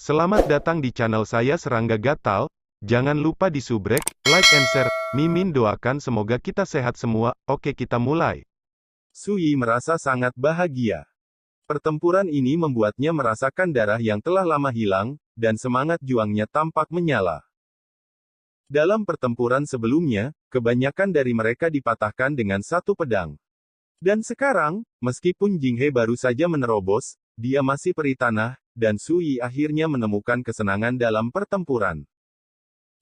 Selamat datang di channel saya Serangga Gatal. Jangan lupa di subrek, like and share. Mimin doakan semoga kita sehat semua. Oke, kita mulai. Su Yi merasa sangat bahagia. Pertempuran ini membuatnya merasakan darah yang telah lama hilang, dan semangat juangnya tampak menyala. Dalam pertempuran sebelumnya, kebanyakan dari mereka dipatahkan dengan satu pedang. Dan sekarang, meskipun Jinghe baru saja menerobos, dia masih peri tanah, dan Su Yi akhirnya menemukan kesenangan dalam pertempuran.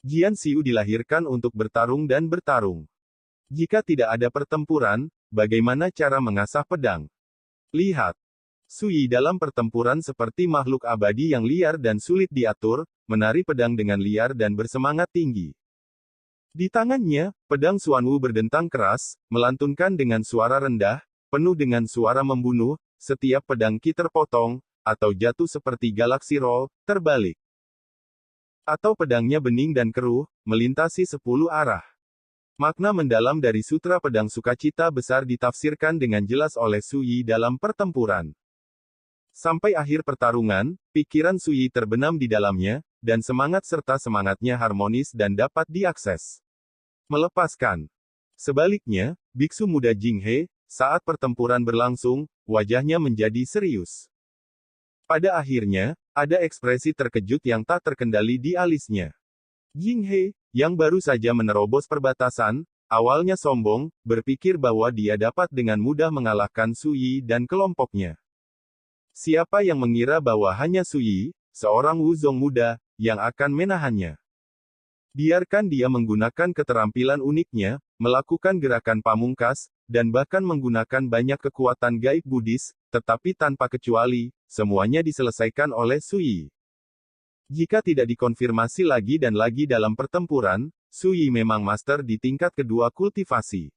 Jian Xiu dilahirkan untuk bertarung dan bertarung. Jika tidak ada pertempuran, bagaimana cara mengasah pedang? Lihat. Su Yi dalam pertempuran seperti makhluk abadi yang liar dan sulit diatur, menari pedang dengan liar dan bersemangat tinggi. Di tangannya, pedang Xuanwu berdentang keras, melantunkan dengan suara rendah, penuh dengan suara membunuh, setiap pedang Qi terpotong, atau jatuh seperti galaksi roll, terbalik. Atau pedangnya bening dan keruh, melintasi 10 arah. Makna mendalam dari Sutra Pedang Sukacita Besar ditafsirkan dengan jelas oleh Su Yi dalam pertempuran. Sampai akhir pertarungan, pikiran Su Yi terbenam di dalamnya, dan semangat serta semangatnya harmonis dan dapat diakses. Melepaskan. Sebaliknya, biksu muda Jinghe, saat pertempuran berlangsung, wajahnya menjadi serius. Pada akhirnya, ada ekspresi terkejut yang tak terkendali di alisnya. Jinghe, yang baru saja menerobos perbatasan, awalnya sombong, berpikir bahwa dia dapat dengan mudah mengalahkan Su Yi dan kelompoknya. Siapa yang mengira bahwa hanya Su Yi, seorang wuzong muda, yang akan menahannya? Biarkan dia menggunakan keterampilan uniknya, melakukan gerakan pamungkas, dan bahkan menggunakan banyak kekuatan gaib Buddhis, tetapi tanpa kecuali, semuanya diselesaikan oleh Su Yi. Jika tidak dikonfirmasi lagi dan lagi dalam pertempuran, Su Yi memang master di tingkat kedua kultivasi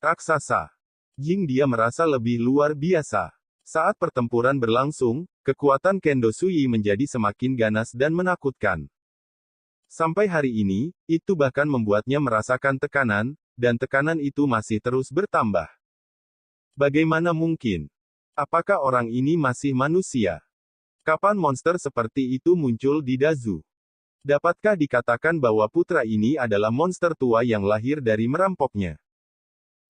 raksasa. Jing dia merasa lebih luar biasa. Saat pertempuran berlangsung, kekuatan kendo Su Yi menjadi semakin ganas dan menakutkan. Sampai hari ini, itu bahkan membuatnya merasakan tekanan, dan tekanan itu masih terus bertambah. Bagaimana mungkin? Apakah orang ini masih manusia? Kapan monster seperti itu muncul di Dazu? Dapatkah dikatakan bahwa putra ini adalah monster tua yang lahir dari merampoknya?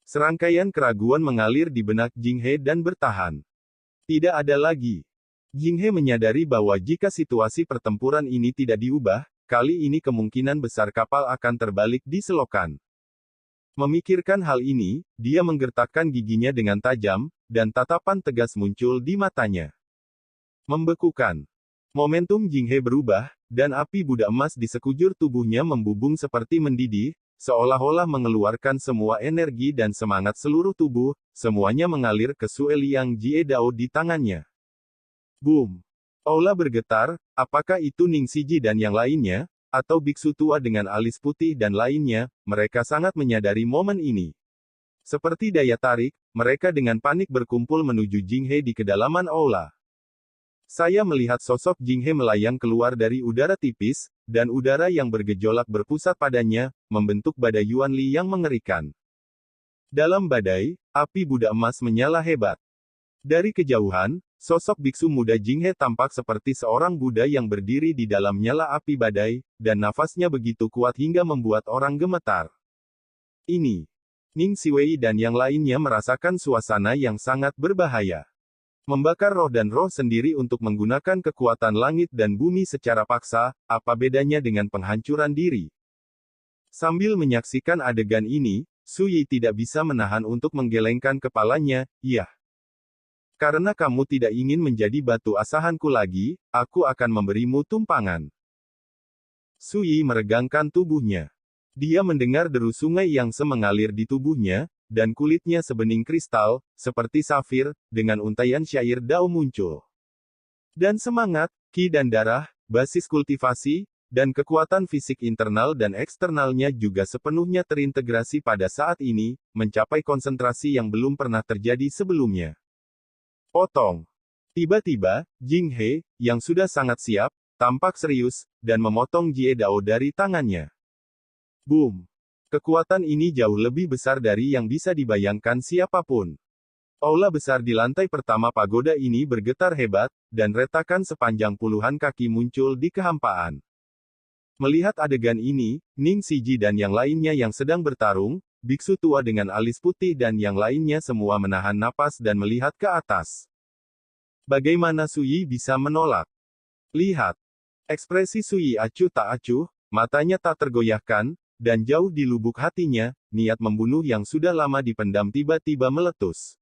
Serangkaian keraguan mengalir di benak Jinghe dan bertahan. Tidak ada lagi. Jinghe menyadari bahwa jika situasi pertempuran ini tidak diubah, kali ini kemungkinan besar kapal akan terbalik di selokan. Memikirkan hal ini, dia menggertakkan giginya dengan tajam, dan tatapan tegas muncul di matanya. Membekukan. Momentum Jinghe berubah, dan api Buddha emas di sekujur tubuhnya membubung seperti mendidih, seolah-olah mengeluarkan semua energi dan semangat seluruh tubuh, semuanya mengalir ke Sue Liang Jie Dao di tangannya. Boom! Aula bergetar, apakah itu Ning Siji dan yang lainnya, atau biksu tua dengan alis putih dan lainnya, mereka sangat menyadari momen ini. Seperti daya tarik, mereka dengan panik berkumpul menuju Jinghe di kedalaman aula. Saya melihat sosok Jinghe melayang keluar dari udara tipis, dan udara yang bergejolak berpusat padanya, membentuk badai Yuanli yang mengerikan. Dalam badai, api Buddha emas menyala hebat. Dari kejauhan, sosok biksu muda Jinghe tampak seperti seorang Buddha yang berdiri di dalam nyala api badai, dan nafasnya begitu kuat hingga membuat orang gemetar. Ini. Ning Siwei dan yang lainnya merasakan suasana yang sangat berbahaya. Membakar roh dan roh sendiri untuk menggunakan kekuatan langit dan bumi secara paksa, apa bedanya dengan penghancuran diri? Sambil menyaksikan adegan ini, Su Yi tidak bisa menahan untuk menggelengkan kepalanya, "Iya. Karena kamu tidak ingin menjadi batu asahanku lagi, aku akan memberimu tumpangan." Su Yi meregangkan tubuhnya. Dia mendengar deru sungai yang mengalir di tubuhnya, dan kulitnya sebening kristal, seperti safir, dengan untaian syair Dao muncul. Dan semangat, Qi dan darah, basis kultivasi, dan kekuatan fisik internal dan eksternalnya juga sepenuhnya terintegrasi pada saat ini, mencapai konsentrasi yang belum pernah terjadi sebelumnya. Potong. Tiba-tiba, Jinghe, yang sudah sangat siap, tampak serius, dan memotong Jie Dao dari tangannya. Boom! Kekuatan ini jauh lebih besar dari yang bisa dibayangkan siapapun. Aula besar di lantai pertama pagoda ini bergetar hebat, dan retakan sepanjang puluhan kaki muncul di kehampaan. Melihat adegan ini, Ning Siji dan yang lainnya yang sedang bertarung, biksu tua dengan alis putih dan yang lainnya semua menahan napas dan melihat ke atas. Bagaimana Suyi bisa menolak? Lihat. Ekspresi Suyi acuh tak acuh, matanya tak tergoyahkan, dan jauh di lubuk hatinya, niat membunuh yang sudah lama dipendam tiba-tiba meletus.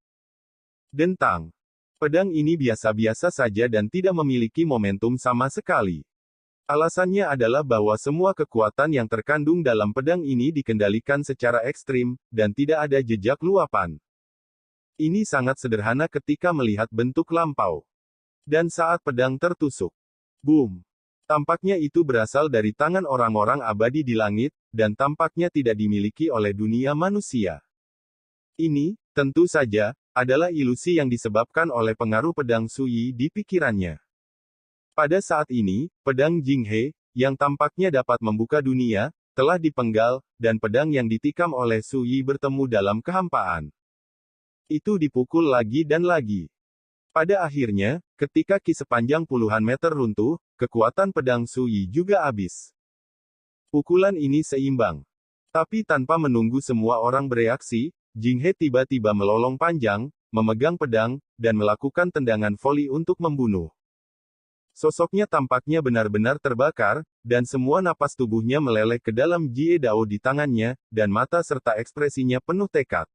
Dentang. Pedang ini biasa-biasa saja dan tidak memiliki momentum sama sekali. Alasannya adalah bahwa semua kekuatan yang terkandung dalam pedang ini dikendalikan secara ekstrim, dan tidak ada jejak luapan. Ini sangat sederhana ketika melihat bentuk lampau. Dan saat pedang tertusuk. Boom. Tampaknya itu berasal dari tangan orang-orang abadi di langit, dan tampaknya tidak dimiliki oleh dunia manusia. Ini, tentu saja, adalah ilusi yang disebabkan oleh pengaruh pedang Suyi di pikirannya. Pada saat ini, pedang Jinghe, yang tampaknya dapat membuka dunia, telah dipenggal, dan pedang yang ditikam oleh Suyi bertemu dalam kehampaan. Itu dipukul lagi dan lagi. Pada akhirnya, ketika ki sepanjang puluhan meter runtuh, kekuatan pedang Suyi juga habis. Pukulan ini seimbang. Tapi tanpa menunggu semua orang bereaksi, Jinghe tiba-tiba melolong panjang, memegang pedang, dan melakukan tendangan voli untuk membunuh. Sosoknya tampaknya benar-benar terbakar, dan semua napas tubuhnya meleleh ke dalam Jie Dao di tangannya, dan mata serta ekspresinya penuh tekad.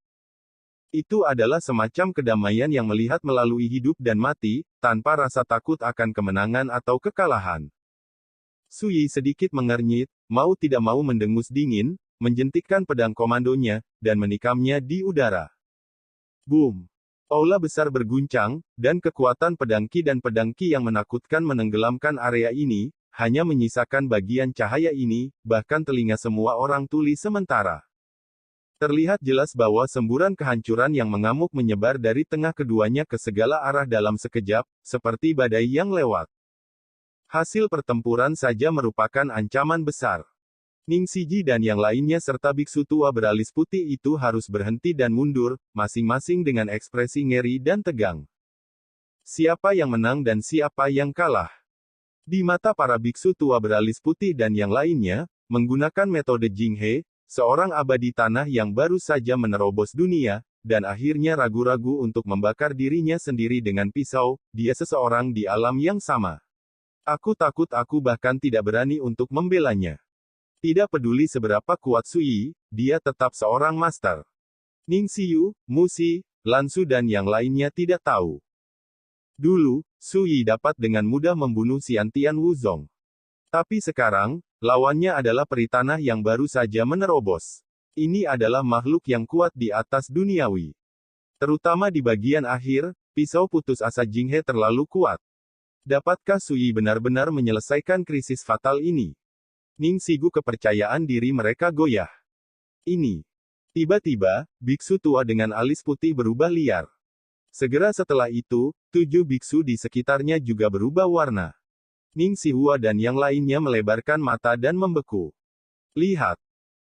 Itu adalah semacam kedamaian yang melihat melalui hidup dan mati, tanpa rasa takut akan kemenangan atau kekalahan. Suyi sedikit mengernyit, mau tidak mau mendengus dingin, menjentikkan pedang komandonya, dan menikamnya di udara. Boom! Aula besar berguncang, dan kekuatan pedang ki dan pedang ki yang menakutkan menenggelamkan area ini, hanya menyisakan bagian cahaya ini, bahkan telinga semua orang tuli sementara. Terlihat jelas bahwa semburan kehancuran yang mengamuk menyebar dari tengah keduanya ke segala arah dalam sekejap, seperti badai yang lewat. Hasil pertempuran saja merupakan ancaman besar. Ning Siji dan yang lainnya serta biksu tua beralis putih itu harus berhenti dan mundur, masing-masing dengan ekspresi ngeri dan tegang. Siapa yang menang dan siapa yang kalah? Di mata para biksu tua beralis putih dan yang lainnya, menggunakan metode Jinghe, seorang abadi tanah yang baru saja menerobos dunia, dan akhirnya ragu-ragu untuk membakar dirinya sendiri dengan pisau, dia seseorang di alam yang sama. Aku takut aku bahkan tidak berani untuk membelanya. Tidak peduli seberapa kuat Suyi, dia tetap seorang master. Ning Xiu, Musi, Lansu dan yang lainnya tidak tahu. Dulu, Suyi dapat dengan mudah membunuh Xiantian Wuzong. Tapi sekarang, lawannya adalah peri tanah yang baru saja menerobos. Ini adalah makhluk yang kuat di atas duniawi. Terutama di bagian akhir, pisau putus asa Jinghe terlalu kuat. Dapatkah Suyi benar-benar menyelesaikan krisis fatal ini? Ning Sigu kepercayaan diri mereka goyah. Ini. Tiba-tiba, biksu tua dengan alis putih berubah liar. Segera setelah itu, 7 biksu di sekitarnya juga berubah warna. Ning Sihua dan yang lainnya melebarkan mata dan membeku. Lihat.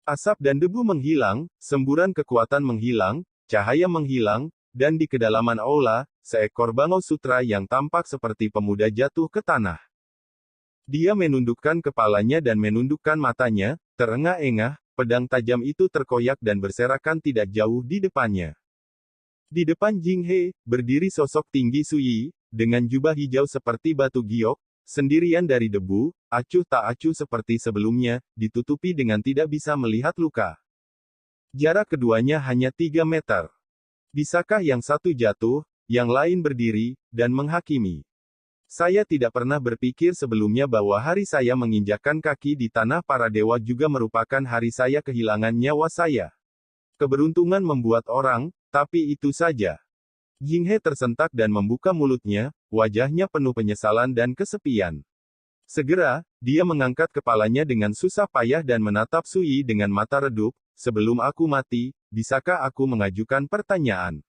Asap dan debu menghilang, semburan kekuatan menghilang, cahaya menghilang, dan di kedalaman aula, seekor bangau sutra yang tampak seperti pemuda jatuh ke tanah. Dia menundukkan kepalanya dan menundukkan matanya, terengah-engah, pedang tajam itu terkoyak dan berserakan tidak jauh di depannya. Di depan Jinghe, berdiri sosok tinggi Suyi, dengan jubah hijau seperti batu giok, sendirian dari debu, acuh tak acuh seperti sebelumnya, ditutupi dengan tidak bisa melihat luka. Jarak keduanya hanya 3 meter. Bisakah yang satu jatuh, yang lain berdiri, dan menghakimi? Saya tidak pernah berpikir sebelumnya bahwa hari saya menginjakkan kaki di tanah para dewa juga merupakan hari saya kehilangan nyawa saya. Keberuntungan membuat orang, tapi itu saja. Jinghe tersentak dan membuka mulutnya, wajahnya penuh penyesalan dan kesepian. Segera, dia mengangkat kepalanya dengan susah payah dan menatap Suyi dengan mata redup, sebelum aku mati, bisakah aku mengajukan pertanyaan?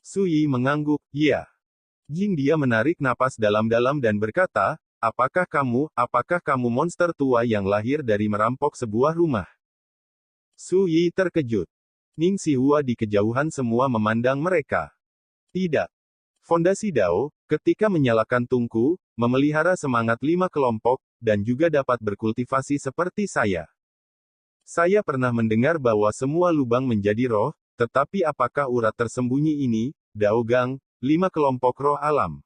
Suyi mengangguk, ya. Jing dia menarik napas dalam-dalam dan berkata, apakah kamu monster tua yang lahir dari merampok sebuah rumah? Suyi terkejut. Ning Sihua di kejauhan semua memandang mereka. Tidak. Fondasi Dao, ketika menyalakan tungku, memelihara semangat 5 kelompok, dan juga dapat berkultivasi seperti saya. Saya pernah mendengar bahwa semua lubang menjadi roh, tetapi apakah urat tersembunyi ini, Dao Gang, 5 kelompok roh alam?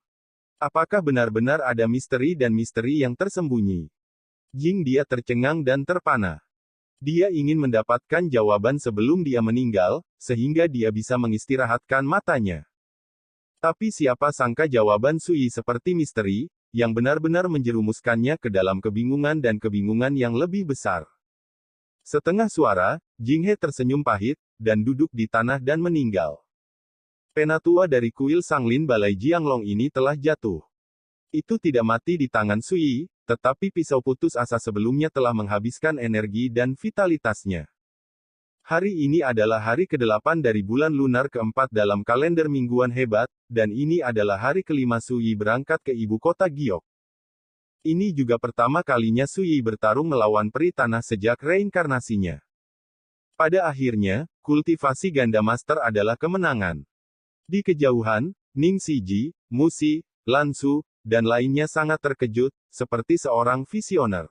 Apakah benar-benar ada misteri dan misteri yang tersembunyi? Jing dia tercengang dan terpana. Dia ingin mendapatkan jawaban sebelum dia meninggal, sehingga dia bisa mengistirahatkan matanya. Tapi siapa sangka jawaban Sui seperti misteri, yang benar-benar menjerumuskannya ke dalam kebingungan dan kebingungan yang lebih besar. Setengah suara, Jinghe tersenyum pahit, dan duduk di tanah dan meninggal. Penatua dari kuil Sanglin Balai Jianglong ini telah jatuh. Itu tidak mati di tangan Sui, tetapi pisau putus asa sebelumnya telah menghabiskan energi dan vitalitasnya. Hari ini adalah hari ke-8 dari bulan lunar ke-4 dalam kalender mingguan hebat, dan ini adalah hari kelima Sui berangkat ke ibu kota Giok. Ini juga pertama kalinya Sui bertarung melawan peri tanah sejak reinkarnasinya. Pada akhirnya, kultivasi ganda master adalah kemenangan. Di kejauhan, Ning Siji, Musi, Lansu, dan lainnya sangat terkejut, seperti seorang visioner.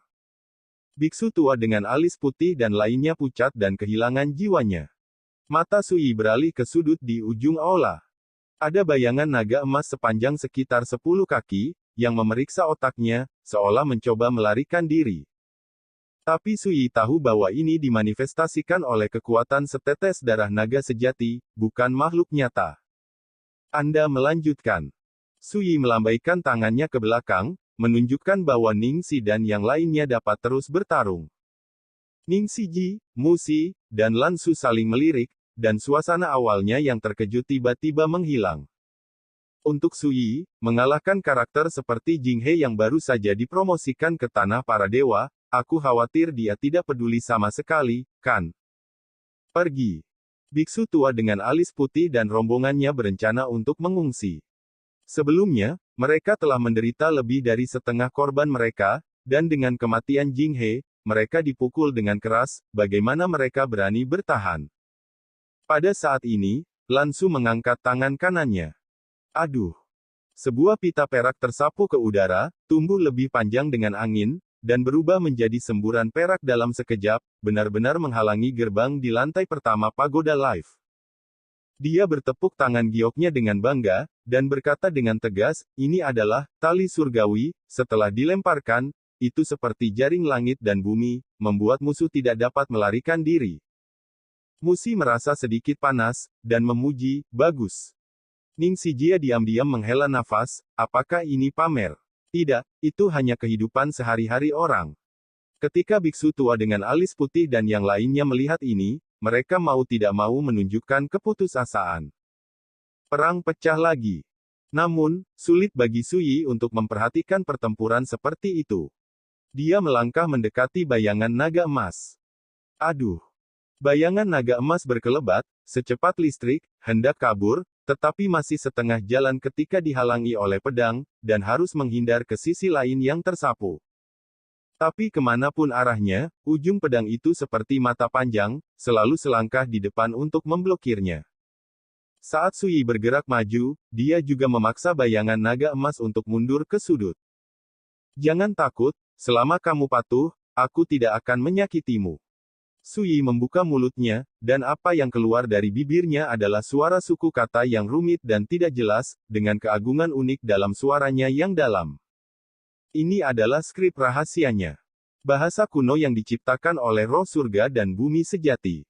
Biksu tua dengan alis putih dan lainnya pucat dan kehilangan jiwanya. Mata Sui beralih ke sudut di ujung aula. Ada bayangan naga emas sepanjang sekitar 10 kaki, yang memeriksa otaknya, seolah mencoba melarikan diri. Tapi Sui tahu bahwa ini dimanifestasikan oleh kekuatan setetes darah naga sejati, bukan makhluk nyata. Anda melanjutkan. Sui melambaikan tangannya ke belakang, menunjukkan bahwa Ning Si dan yang lainnya dapat terus bertarung. Ning Siji, Musi, dan Lansu saling melirik, dan suasana awalnya yang terkejut tiba-tiba menghilang. Untuk Sui, mengalahkan karakter seperti Jinghe yang baru saja dipromosikan ke tanah para dewa, aku khawatir dia tidak peduli sama sekali, kan? Pergi. Biksu tua dengan alis putih dan rombongannya berencana untuk mengungsi. Sebelumnya, mereka telah menderita lebih dari setengah korban mereka, dan dengan kematian Jinghe, mereka dipukul dengan keras, bagaimana mereka berani bertahan. Pada saat ini, Lansu mengangkat tangan kanannya. Aduh! Sebuah pita perak tersapu ke udara, tumbuh lebih panjang dengan angin, dan berubah menjadi semburan perak dalam sekejap, benar-benar menghalangi gerbang di lantai pertama Pagoda Life. Dia bertepuk tangan gioknya dengan bangga, dan berkata dengan tegas, ini adalah tali surgawi, setelah dilemparkan, itu seperti jaring langit dan bumi, membuat musuh tidak dapat melarikan diri. Musi merasa sedikit panas, dan memuji, bagus. Ning Sijia diam-diam menghela nafas, apakah ini pamer? Tidak, itu hanya kehidupan sehari-hari orang. Ketika biksu tua dengan alis putih dan yang lainnya melihat ini, mereka mau tidak mau menunjukkan keputusasaan. Perang pecah lagi. Namun, sulit bagi Sui untuk memperhatikan pertempuran seperti itu. Dia melangkah mendekati bayangan naga emas. Aduh! Bayangan naga emas berkelebat, secepat listrik, hendak kabur, tetapi masih setengah jalan ketika dihalangi oleh pedang, dan harus menghindar ke sisi lain yang tersapu. Tapi kemanapun arahnya, ujung pedang itu seperti mata panjang, selalu selangkah di depan untuk memblokirnya. Saat Sui bergerak maju, dia juga memaksa bayangan naga emas untuk mundur ke sudut. Jangan takut, selama kamu patuh, aku tidak akan menyakitimu. Sui membuka mulutnya, dan apa yang keluar dari bibirnya adalah suara suku kata yang rumit dan tidak jelas, dengan keagungan unik dalam suaranya yang dalam. Ini adalah skrip rahasianya. Bahasa kuno yang diciptakan oleh roh surga dan bumi sejati.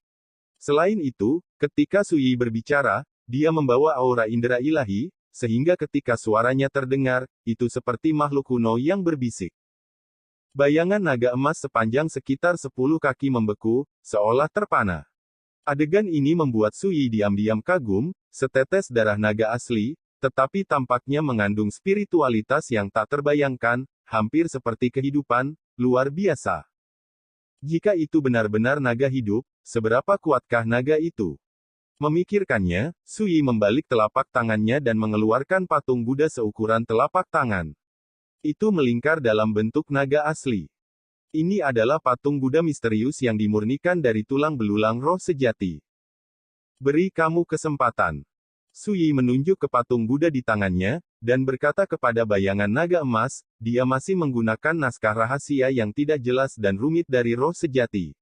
Selain itu, ketika Sui berbicara, dia membawa aura indera ilahi, sehingga ketika suaranya terdengar, itu seperti makhluk kuno yang berbisik. Bayangan naga emas sepanjang sekitar 10 kaki membeku, seolah terpana. Adegan ini membuat Sui diam-diam kagum, setetes darah naga asli, tetapi tampaknya mengandung spiritualitas yang tak terbayangkan, hampir seperti kehidupan, luar biasa. Jika itu benar-benar naga hidup, seberapa kuatkah naga itu? Memikirkannya, Sui membalik telapak tangannya dan mengeluarkan patung Buddha seukuran telapak tangan. Itu melingkar dalam bentuk naga asli. Ini adalah patung Buddha misterius yang dimurnikan dari tulang belulang roh sejati. Beri kamu kesempatan. Sui menunjuk ke patung Buddha di tangannya, dan berkata kepada bayangan naga emas, dia masih menggunakan naskah rahasia yang tidak jelas dan rumit dari roh sejati.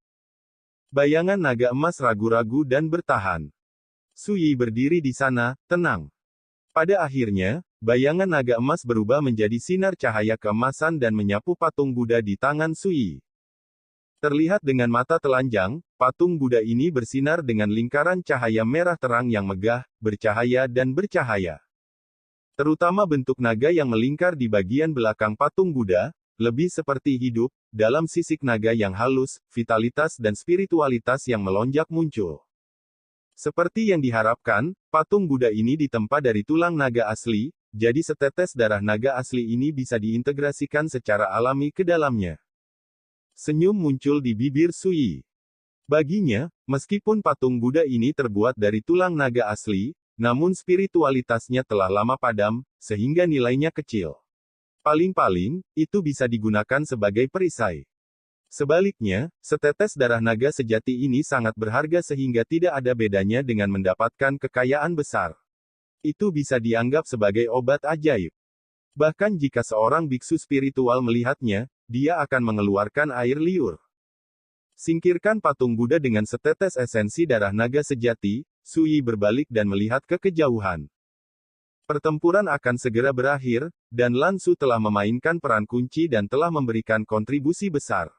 Bayangan naga emas ragu-ragu dan bertahan. Sui berdiri di sana, tenang. Pada akhirnya, bayangan naga emas berubah menjadi sinar cahaya keemasan dan menyapu patung Buddha di tangan Sui. Terlihat dengan mata telanjang, patung Buddha ini bersinar dengan lingkaran cahaya merah terang yang megah, bercahaya dan bercahaya. Terutama bentuk naga yang melingkar di bagian belakang patung Buddha, lebih seperti hidup, dalam sisik naga yang halus, vitalitas dan spiritualitas yang melonjak muncul. Seperti yang diharapkan, patung Buddha ini ditempa dari tulang naga asli, jadi setetes darah naga asli ini bisa diintegrasikan secara alami ke dalamnya. Senyum muncul di bibir Sui. Baginya, meskipun patung Buddha ini terbuat dari tulang naga asli, namun spiritualitasnya telah lama padam, sehingga nilainya kecil. Paling-paling, itu bisa digunakan sebagai perisai. Sebaliknya, setetes darah naga sejati ini sangat berharga sehingga tidak ada bedanya dengan mendapatkan kekayaan besar. Itu bisa dianggap sebagai obat ajaib. Bahkan jika seorang biksu spiritual melihatnya, dia akan mengeluarkan air liur. Singkirkan patung Buddha dengan setetes esensi darah naga sejati, Sui berbalik dan melihat ke kejauhan. Pertempuran akan segera berakhir, dan Lan Xu telah memainkan peran kunci dan telah memberikan kontribusi besar.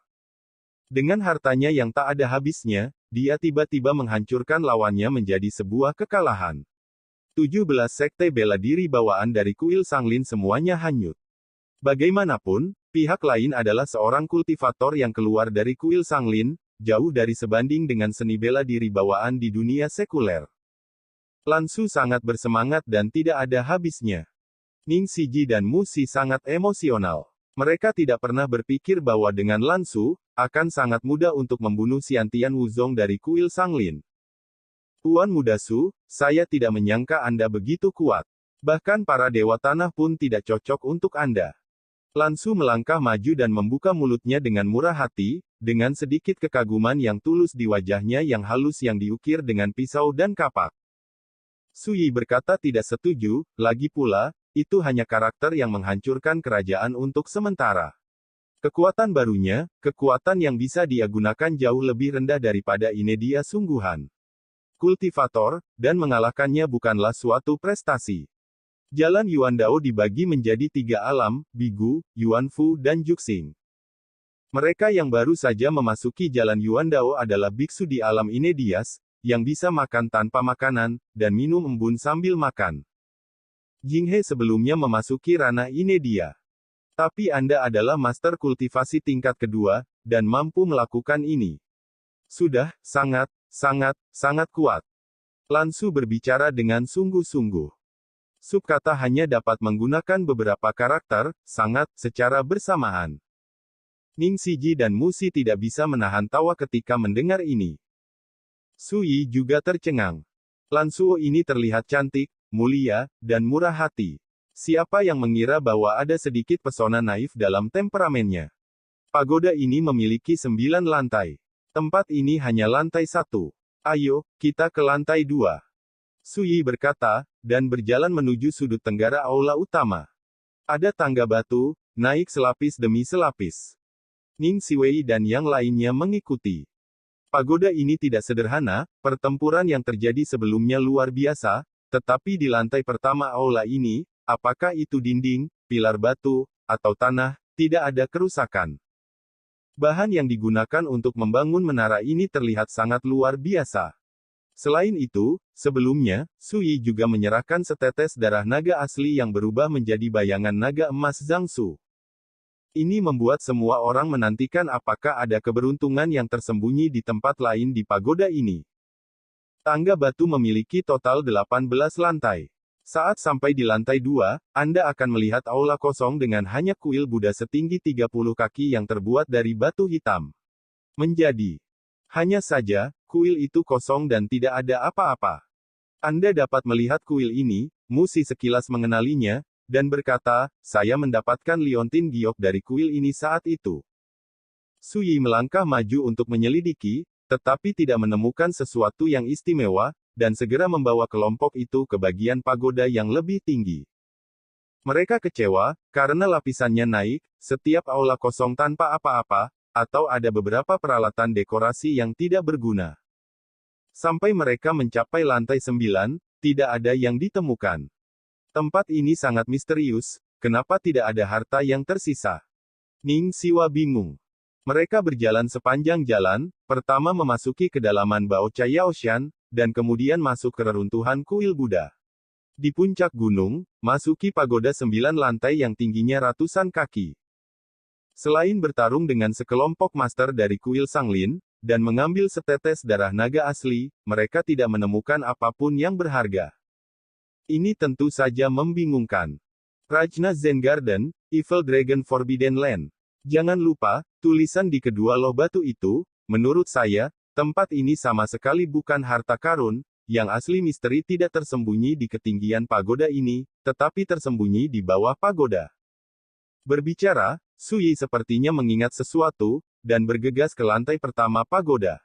Dengan hartanya yang tak ada habisnya, dia tiba-tiba menghancurkan lawannya menjadi sebuah kekalahan. 17 sekte bela diri bawaan dari kuil Sanglin semuanya hanyut. Bagaimanapun, pihak lain adalah seorang kultivator yang keluar dari kuil Sanglin, jauh dari sebanding dengan seni bela diri bawaan di dunia sekuler. Lan Xu sangat bersemangat dan tidak ada habisnya. Ning Siji dan Mu Si sangat emosional. Mereka tidak pernah berpikir bahwa dengan Lan Xu, akan sangat mudah untuk membunuh Xiantian Wuzong dari kuil Sanglin. Tuan Muda Su, saya tidak menyangka Anda begitu kuat. Bahkan para dewa tanah pun tidak cocok untuk Anda. Lan Xu melangkah maju dan membuka mulutnya dengan murah hati, dengan sedikit kekaguman yang tulus di wajahnya yang halus yang diukir dengan pisau dan kapak. Sui berkata tidak setuju, lagi pula, itu hanya karakter yang menghancurkan kerajaan untuk sementara. Kekuatan barunya, kekuatan yang bisa dia gunakan jauh lebih rendah daripada Inedia sungguhan. Kultivator, dan mengalahkannya bukanlah suatu prestasi. Jalan Yuandao dibagi menjadi 3 alam, Bigu, Yuanfu dan Juxing. Mereka yang baru saja memasuki jalan Yuandao adalah biksu di alam Inedias, yang bisa makan tanpa makanan, dan minum embun sambil makan. Jinghe sebelumnya memasuki ranah Inedia. Tapi Anda adalah master kultivasi tingkat kedua, dan mampu melakukan ini. Sudah, sangat kuat. Lan Xu berbicara dengan sungguh-sungguh. Subkata hanya dapat menggunakan beberapa karakter, sangat, secara bersamaan. Ning Siji dan Mu Si tidak bisa menahan tawa ketika mendengar ini. Sui juga tercengang. Lan Xu ini terlihat cantik, mulia, dan murah hati. Siapa yang mengira bahwa ada sedikit pesona naif dalam temperamennya? Pagoda ini memiliki 9 lantai. Tempat ini hanya lantai 1. Ayo, kita ke lantai 2. Sui berkata, dan berjalan menuju sudut tenggara aula utama. Ada tangga batu, naik selapis demi selapis. Ning Siwei dan yang lainnya mengikuti. Pagoda ini tidak sederhana, pertempuran yang terjadi sebelumnya luar biasa, tetapi di lantai pertama aula ini, apakah itu dinding, pilar batu, atau tanah, tidak ada kerusakan. Bahan yang digunakan untuk membangun menara ini terlihat sangat luar biasa. Selain itu, sebelumnya, Sui juga menyerahkan setetes darah naga asli yang berubah menjadi bayangan naga emas Zhangsu. Ini membuat semua orang menantikan apakah ada keberuntungan yang tersembunyi di tempat lain di pagoda ini. Tangga batu memiliki total 18 lantai. Saat sampai di lantai 2, Anda akan melihat aula kosong dengan hanya kuil Buddha setinggi 30 kaki yang terbuat dari batu hitam. Hanya saja, kuil itu kosong dan tidak ada apa-apa. Anda dapat melihat kuil ini, Mu Si sekilas mengenalinya, dan berkata, saya mendapatkan liontin giok dari kuil ini saat itu. Sui melangkah maju untuk menyelidiki, tetapi tidak menemukan sesuatu yang istimewa, dan segera membawa kelompok itu ke bagian pagoda yang lebih tinggi. Mereka kecewa, karena lapisannya naik, setiap aula kosong tanpa apa-apa, atau ada beberapa peralatan dekorasi yang tidak berguna. Sampai mereka mencapai lantai 9, tidak ada yang ditemukan. Tempat ini sangat misterius, kenapa tidak ada harta yang tersisa? Ning Siwa bingung. Mereka berjalan sepanjang jalan, pertama memasuki kedalaman Bao Chayaoshan, dan kemudian masuk ke reruntuhan kuil Buddha. Di puncak gunung, masuki pagoda 9 lantai yang tingginya ratusan kaki. Selain bertarung dengan sekelompok master dari kuil Sanglin, dan mengambil setetes darah naga asli, mereka tidak menemukan apapun yang berharga. Ini tentu saja membingungkan. Rajna Zen Garden, Evil Dragon Forbidden Land. Jangan lupa, tulisan di kedua loh batu itu, menurut saya, tempat ini sama sekali bukan harta karun, yang asli misteri tidak tersembunyi di ketinggian pagoda ini, tetapi tersembunyi di bawah pagoda. Berbicara, Sui sepertinya mengingat sesuatu, dan bergegas ke lantai pertama pagoda.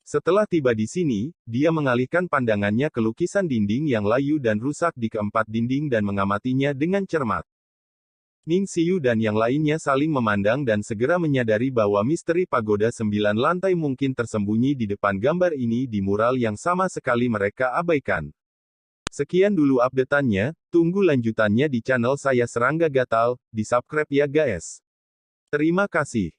Setelah tiba di sini, dia mengalihkan pandangannya ke lukisan dinding yang layu dan rusak di keempat dinding dan mengamatinya dengan cermat. Ning Xiu dan yang lainnya saling memandang dan segera menyadari bahwa misteri pagoda 9 lantai mungkin tersembunyi di depan gambar ini di mural yang sama sekali mereka abaikan. Sekian dulu update-annya, tunggu lanjutannya di channel saya Serangga Gatal, di subscribe ya guys. Terima kasih.